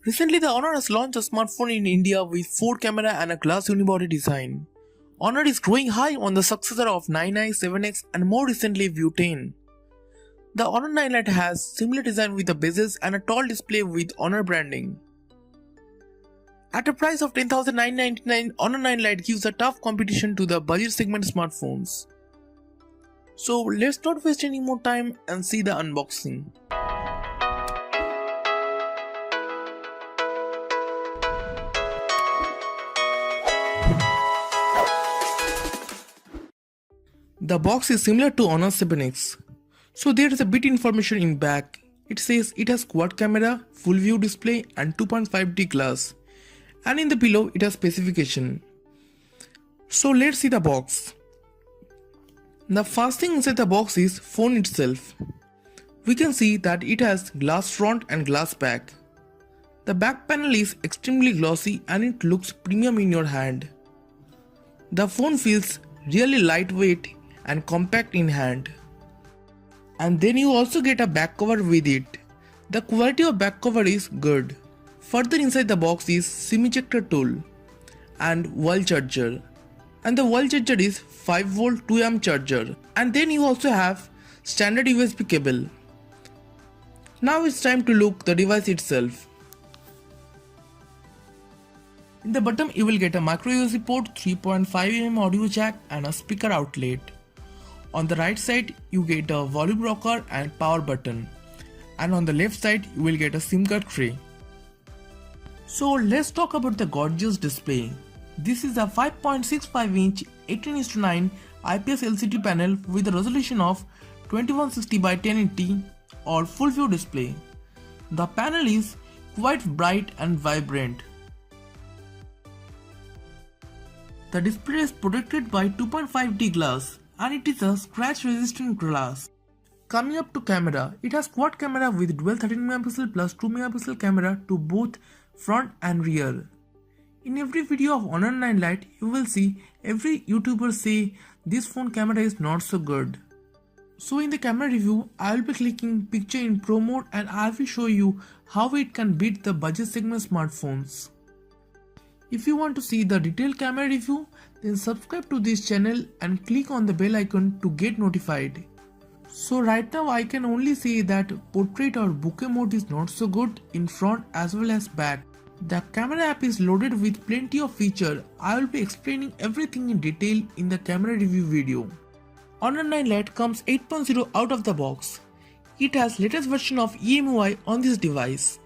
Recently, the Honor has launched a smartphone in India with 4 camera and a glass unibody design. Honor is growing high on the successor of 9i, 7x and more recently View 10. The Honor 9 Lite has similar design with the bezels and a tall display with Honor branding. At a price of 10,999, Honor 9 Lite gives a tough competition to the budget segment smartphones. So let's not waste any more time and see the unboxing. The box is similar to Honor 7x. So there is a bit information in back. It says it has quad camera, full view display and 2.5D glass. And in the below it has specification. So let's see the box. The first thing inside the box is phone itself. We can see that it has glass front and glass back. The back panel is extremely glossy and it looks premium in your hand. The phone feels really lightweight and compact in hand. And then you also get a back cover with it. The quality of back cover is good. Further inside the box is SIM ejector tool and wall charger. And the wall charger is 5V 2A charger. And then you also have standard USB cable. Now it's time to look the device itself. In the bottom you will get a micro USB port, 3.5mm audio jack and a speaker outlet. On the right side you get a volume rocker and power button. And on the left side you will get a SIM card tray. So let's talk about the gorgeous display. This is a 5.65-inch 18:9 IPS LCD panel with a resolution of 2160x1080 or full view display. The panel is quite bright and vibrant. The display is protected by 2.5D glass and it is a scratch resistant glass. Coming up to camera, it has quad camera with dual 13MP plus 2MP camera to both front and rear. In every video of Honor 9 Lite, you will see every YouTuber say this phone camera is not so good. So in the camera review, I will be clicking picture in Pro mode and I will show you how it can beat the budget segment smartphones. If you want to see the detailed camera review, then subscribe to this channel and click on the bell icon to get notified. So right now I can only say that portrait or bokeh mode is not so good in front as well as back. The camera app is loaded with plenty of features. I will be explaining everything in detail in the camera review video. Honor 9 Lite comes 8.0 out of the box. It has latest version of EMUI on this device.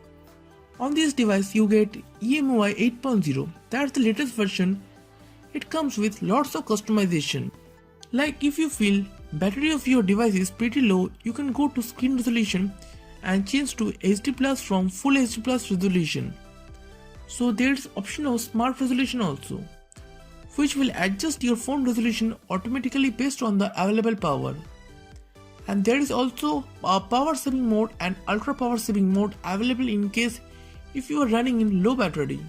On this device you get EMUI 8.0, that's the latest version. It comes with lots of customization. Like if you feel battery of your device is pretty low, you can go to screen resolution and change to HD Plus from full HD Plus resolution. So there's option of smart resolution also, which will adjust your phone resolution automatically based on the available power. And there is also a power saving mode and ultra power saving mode available in case if you are running in low battery.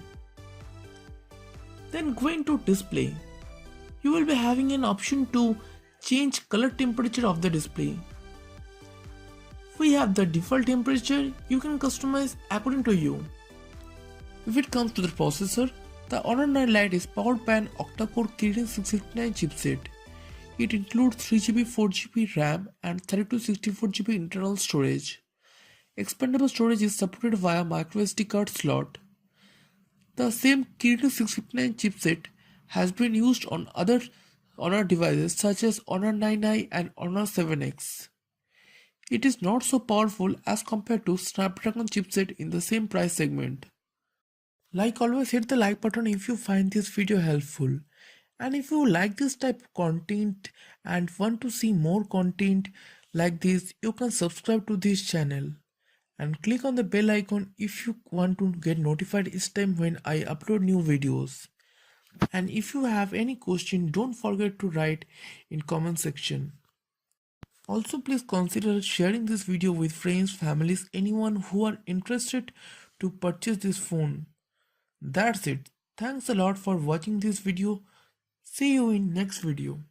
Then going to display, you will be having an option to change color temperature of the display. We have the default temperature, you can customize according to you. If it comes to the processor, the Honor 9 Lite is powered by an octa-core Kirin 659 chipset. It includes 3GB 4GB RAM and 3264GB internal storage. Expandable storage is supported via microSD card slot. The same Kirin 659 chipset has been used on other Honor devices such as Honor 9i and Honor 7x. It is not so powerful as compared to Snapdragon chipset in the same price segment. Like always, hit the like button if you find this video helpful. And if you like this type of content and want to see more content like this, you can subscribe to this channel. And click on the bell icon if you want to get notified each time when I upload new videos. And if you have any question, don't forget to write in comment section. Also please consider sharing this video with friends, families, anyone who are interested to purchase this phone. That's it. Thanks a lot for watching this video. See you in next video.